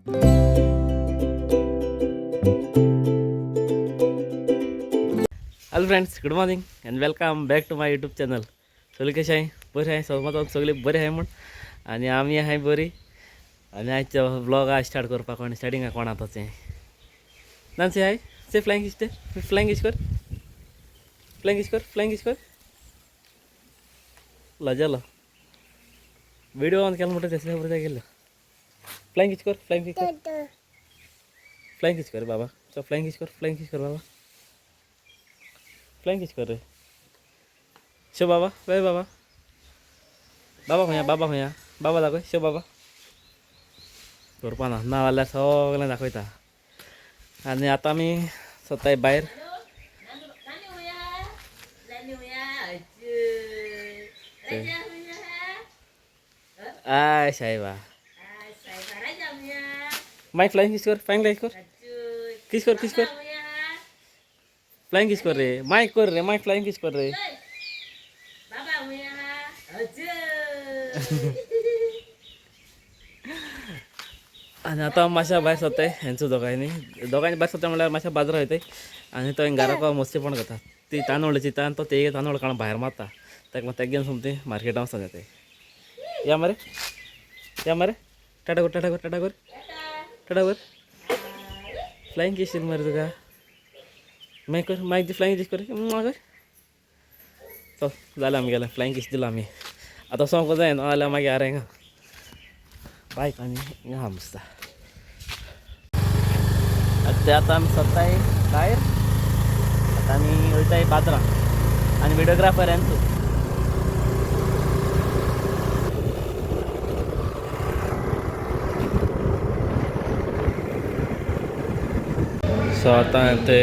Hello friends, good morning and welcome back to my YouTube channel. सगळे कसे आहे? बरे आहे. सहमत सगळे बरे आहे म्हण आणि आम्ही आहे बरी. आणि आजचं ब्लॉग आज स्टार्ट करपाक आणि स्टार्टिंग कोणातच आहे नानसी आहे से फ्लाइंग इस्टे फ्लाइंग इश कर फ्लाइंग इश कर फ्लाइंग इश कर लजाला व्हिडिओ ऑन केला मोठं त्याच्या बरं गेलं. फ्लाइंग इच कर फ्लाइंग इच कर फ्लाइंग इच कर बाबा. चल फ्लाइंग इच कर फ्लाइंग इच कर बाबा. फ्लाइंग इच कर रे शो बाबा. बाय बाबा. बाबा भैया बाबा भैया बाबा दाखव शो बाबा. करपा ना नावाला सगळं दाखवता. आणि आता मी स्वतः बाहेर आय साहेबा माय फ्लाइंग किस कर फ्लाइंग लाइक कर किस कर फ्लाइंग किस कर रे माय कर रे माय फ्लाइंग किस कर रे. आणि आता माशा भायर सोताय हेंचो दोगांनी भायर सोता म्हणल्यार माशा बाजारात येताय आणि तो घराको मस्ती पण करता. ती तांदूळ चिता तो ते तांदूळ काढून भायर मारता. ताका तेक घेवन सोमती मार्केटां वचून येताय. या मरे टाटा कर टाटा कर टाटा कर टाटा कर. फ्लाइंग किस मरे तुका मागीर कर मागीर फ्लाइंग किस कर कर. चल जालें आमी गेलें फ्लाइंग किस दिला आमी. आतां सोंग जाय न्हू जाल्यार मागीर आरे हिंगा बायक आनी हिंगा आहा मस्ता. ते आता आमी सोदताय भायर. आतां आमी वयताय बाजरां आनी व्हिडिओग्राफर हेंचो. सो आतां ते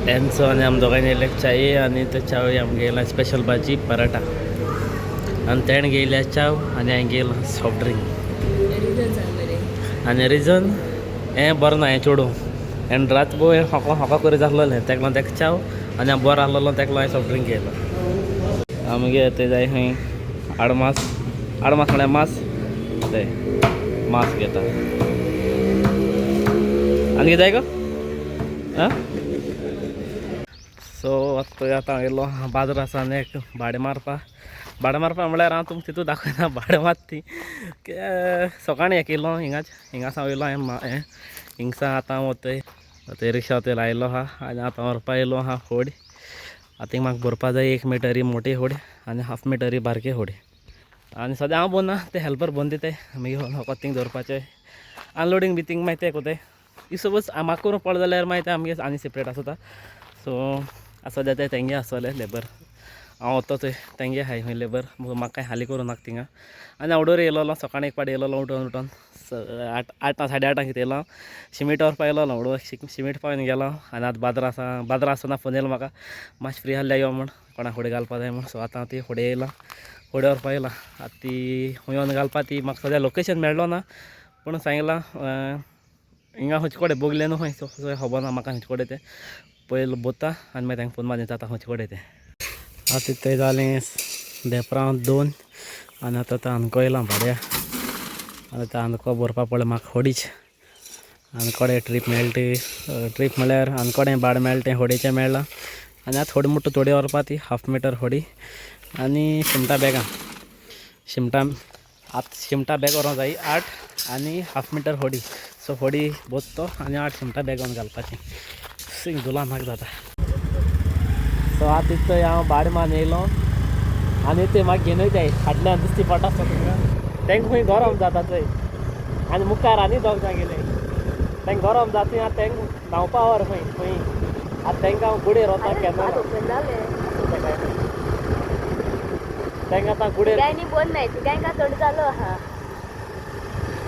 हेंचो आनी आमी दोगांयनी येयले च्याये आनी ते च्यावे आमगे येयला स्पेशल भाजी पराठा आनी तेणें घेयल्या चाव आनी हांवें घेयला सॉफ्ट ड्रिंक. आनी रिजन हें बरें ना हें चेडूं हें रातभर हें होको करीत आसलेलें तेका लागून तेका चाव आनी हांव बरो आसलेलो तेका लागून हांवें सॉफ्ट ड्रिंक घेयलो. आमगे ते जाय खंय आडमास म्हळ्यार मास ते मास घेता. आनी कितें जाय गो आं. सो आतां येयलो बाजारासान एक भाडें मारपा म्हळ्यार हांव तुमकां तितून दाखयना भाडें मात ती सकाळीं एक येयलो हिंगासा वयलो हें हिंगसा आतां वतय ते रिक्षा वतय लायलो आहा आनी आतां व्हरपा येयलो आहा होड. आतां म्हाका भरपा जाय 1 मिटरी मोटी होड आनी हाफ मिटरी बारके होड. आनी सद्या हांव भरना ते हेल्पर भरून दिताय मागीर म्हाका थिंग दवरपाचें अनलोडींग बितींग मागीर ते कोताय. इफ सपोज म्हाका करूं पडलें जाल्यार मागीर ते आमगे आनी सेपरेट आसता. सो सद्या ते तेंगे आसतले लेबर हांव वता थंय तेंगे आहाय खंय लेबर म्हाका कांय हाली करूं नाका थिंगा. आनी आवडोर येयलो सकाळीं एक पाटी येयलो उठोन 8 8:30 कितें येयलो. शिमीट व्हरपा येयलो व्हडलो शिमीट पावून गेलो. आनी आतां बाजारां आसतना फोन येयलो म्हाका मातशें फ्री आसल्यार यो म्हण कोणाक होडी घालपा जाय म्हण. सो आतां हांव ती होडी येयला होडी व्हरपा येयला. आतां ती खंय व्हरून घालपा ती म्हाका सद्या लोकेशन मेळ्ळो ना पूण सांगलां हिंगा खंयचे कडेन बोगले न्हू खंय खबर ना म्हाका खंयचे कडेन तें पयलो बोता आनी मागीर तांकां फोन मारून आतां खंयचे कडेन तें. आतां थंय जालें 2 आनी आतां आनको येयलां भाड्या आनी तो आनको भरपा पडलें म्हाका होडीच. आनकोडे ट्रीप मेळटा ट्रीप म्हळ्यार आनकोडें भाडें मेळटा तें होडीचें मेळ्ळां. आनी आतां होडी म्हणटा थोडी व्हरपा ती हाफ मिटर होडी आनी शिमटा बॅगां शिमटा बॅग व्हरोंक जायी 8 आनी हाफ मिटर होडी. सो होडी बोसतो आनी 8 शिमटा बॅग व्हरून घालपाचीं. सिंग धुलां म्हाका जाता. सो आतां थंय हांव भाडें मारून येयलो आनी ते म्हाका घेवन वयताय फाटल्यान दिसती पडटा आसता तुमकां तांकां खंय गरम जाता थंय आनी मुखार आनी दोग जाण गेले तांकां गरम जाता आतां तांकां न्हांवपा व्हर खंय आतां तांकां हांव गुडेर वता केन्ना तांकां आतां गुडेर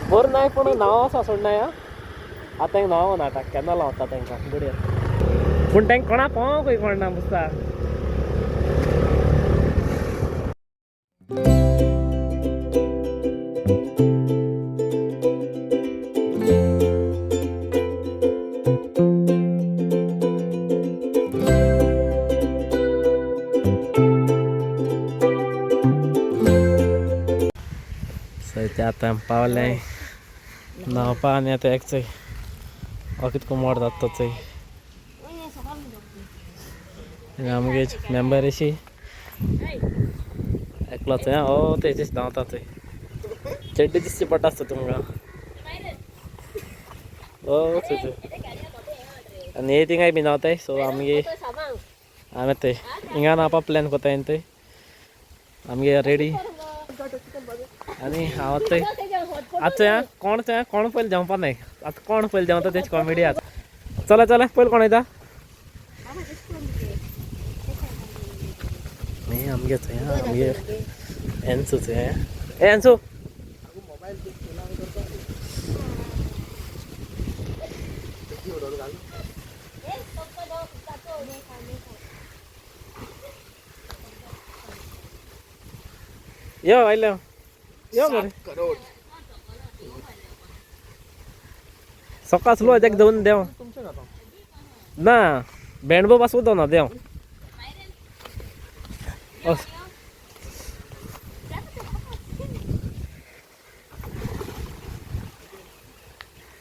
बरो नाय पूण न्हांव आसा सोडनाय आतां तांकां न्हांव नाटा केन्ना लावता तांकां गुडेर पूण तांकां कोणा पोवंक खंय कोणना मुस्ता. सो ते आतां पावलें न्हावपा आनी आतां एकचोय हो कितको मोड जाता तो चोय आमगे मेंबर अशी एकलोच हो तेजेच धांवता चोय चड्डी दिसची पडटा आसता तुमकां हो चोय आनी हे थिंगाय बी न्हांवताय सो आमगे आमी ते हिंगा न्हावपा प्लॅन कोताय थंय आमगे रेडी आनी हांव थंय आतां कोण पयलीं देंवपा नाय आतां कोण पयलीं देंवता तेची कॉमेडी आतां चला चला पयलीं कोण येता आमगे थंय आमगे एन्सू थंय ए एन्सू यो आयलो यो बरें सकाळ स्लो एक दोन देंव ना बँड बॉब आसूं ना देंव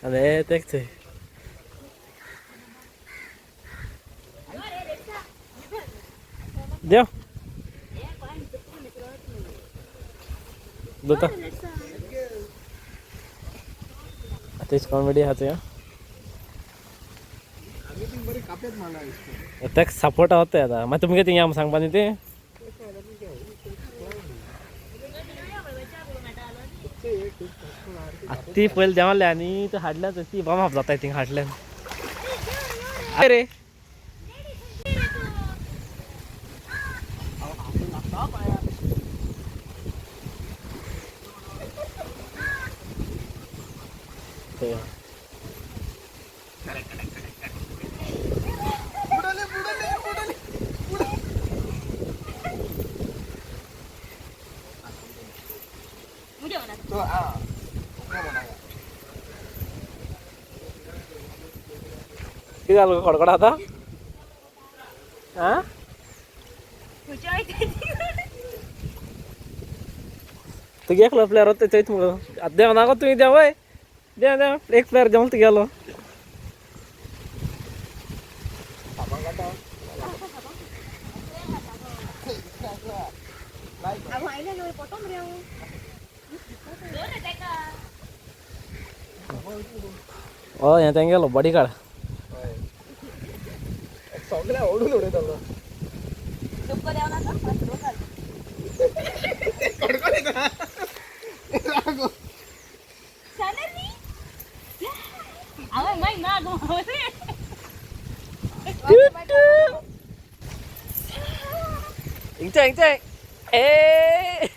अरे तेच थंय देव दोता तेच कॉमेडी आहा थंय तेक सपोर्ट आहोत आतां मागीर तुमगे थिंग या सांगपा न्ही ते ती पयलीं देंवले आनी ती हाडल्या ती बामाप जाताय थिंग हाडल्यान अरे कितें जालें कडकडा आतां आं तुगे एकलो प्लेयर होता थंयच मुगो आतां देंव नाको तुवें देंव वय देंव देंव एक प्लेयर देंवलो तुगेलो हो हें तेंगेलो बॉडी कार्ड सगळ्या ओडून उडयतालो इंचे ए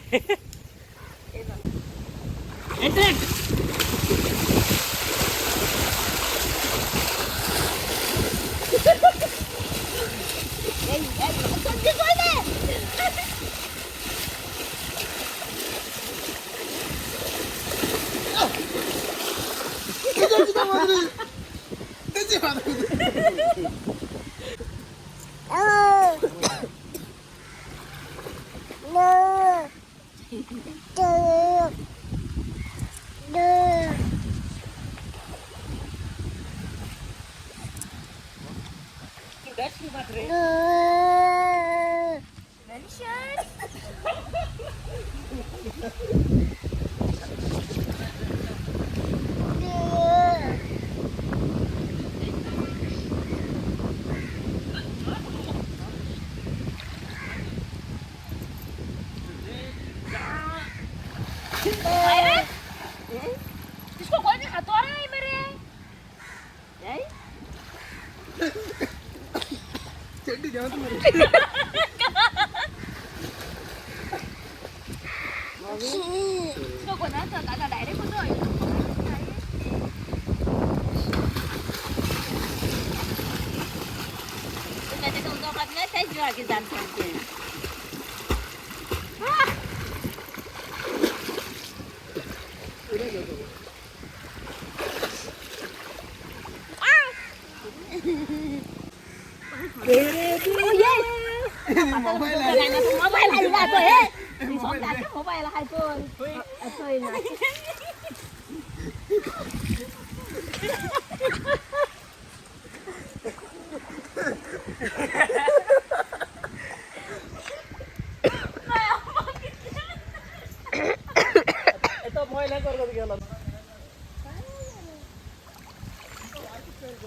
Mobile là hai tôi. So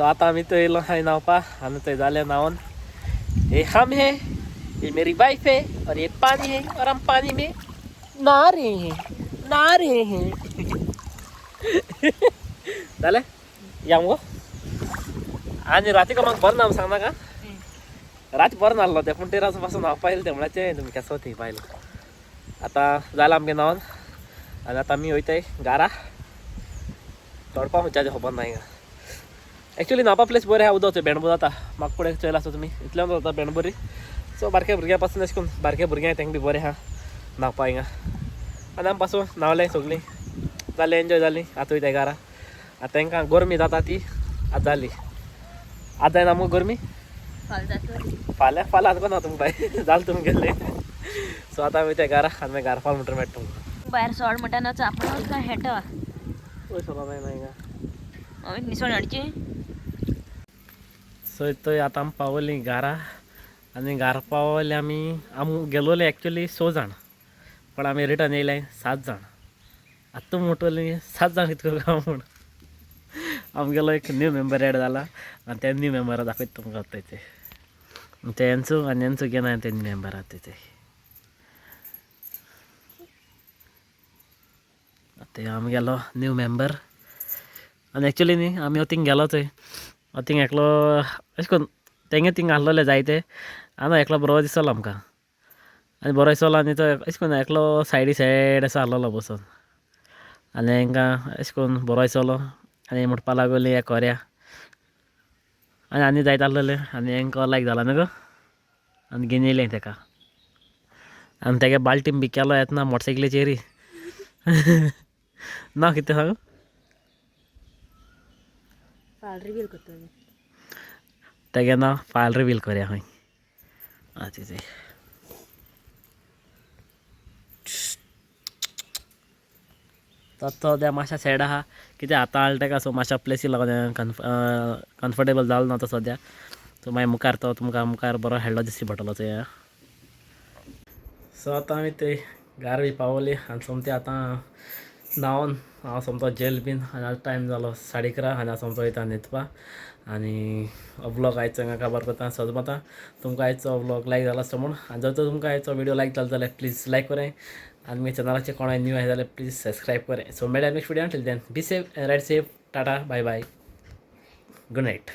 आता आम्ही तो येलो हाय नावपा आणि ते झाले नावन ये हम है, ये मेरी वाइफ है और ये पानी है और हम पानी में नहा रहे हैं नहा रहे हैं झालं या मग आणि रात्री का मग बरं नाव सांग ना का रात्री बरं नालो ते पण टेरासपासून नाव पाहिलं तेवढ्याचे तुम्ही कसं होते पाहिलं आता झालं आमगे नावन आणि आता मी वयतय गारा तोडपा हुंच्या खबर नाही का ॲक्च्युली नापा प्लेस बरें आहा उदक बेणबूर जाता म्हाका फुडें चोयला आसा तुमी इतल्यान जाता बेणबुरी सो बारक्या भुरग्यां पासून अशें करून बारक्या भुरग्यां तेंका बी बरें आहा न्हावपा हिंगा आनी आमी पासून न्हावलें सगळीं जालें एन्जॉय जाली आतां वयता घरा आतां तांकां गरमी जाता ती आतां जाली आतां जायना मग गरमी फाल्यां फाल्यां आतां ना तुमकां बाय जालें तुमी गेल्ले सो आतां वयता घरा आनी मागीर घरा फाल म्हणटा मेळटा तुमकां भायर सोड म्हणटा चापण काय हेटा पयस जायना हिंगा निसोण हाडची सो थंय आतां आमी पावली घरा आनी घरा पावले आमी गेलोले एक्चुली 6 जाण पण आमी रिटर्न येयले 7 जाण आतां मोटोली 7 जाण कितको काय म्हूण आमगेलो एक न्यू मेंबर एड जाला आनी ते न्यू मेंबर दाखयता तुमकां तेचे ते एन्सू आनी एन्सू घेना ते न्यू मेंबर आहा तेचे ते आमगेलो न्यू मेंबर आनी एक्चुली न्ही आमी थिंग गेलो थंय थिंग एकलो अशें करून तेंगे थिंग आहलोले जायते आनी एकलो बरो दिसलो आमकां आनी बरो दिसलो आनी तो अशें करून एकलो सायड असो आहलोलो बसून आनी हांकां अशें करून बरो दिसलो आनी म्हणपा लागली हें कोरया आनी जायत आहलोले आनी हांकां लायक जाला न्हू गो आनी घेवन येयलें तेका आनी तेगे बाल्टीन बी केलो येतना मोटरसायकलीचेरी ना कितें सांग फाल रिवील करता तेगे नांव फायल रिवील करया खंय तेजे तो सद्या मातशा सॅड आहा कित्याक आतां हाल तेका सो मातशा प्लेसी लागून कम्फर्टेबल जालो ना तो सद्या सो मागीर मुखार तो तुमकां मुखार बरो हेळ्ळो दिसची पडटलो चोय सो आतां आमी ते घार बी पावली आनी सोमतें आतां न्हांवन हांव सोमतो जेल बीन आनी आतां टायम जालो 11:30 आनी हांव सोमतो वयता न्हिदपा आनी हो ब्लॉग आयचो हांगा काबार करता सोजमोता तुमकां आयचो ब्लॉग लायक जालो आसता म्हूण आनी जर तर तुमकां आयचो व्हिडिओ लायक जालो जाल्यार प्लीज लायक करें आनी म्हज्या चॅनलाचेर कोणाय न्यू आसा जाल्यार प्लीज सबस्क्रायब करें सो मेळ्या नेक्स्ट व्हिडिओ टील then be safe ride safe tata bye bye good night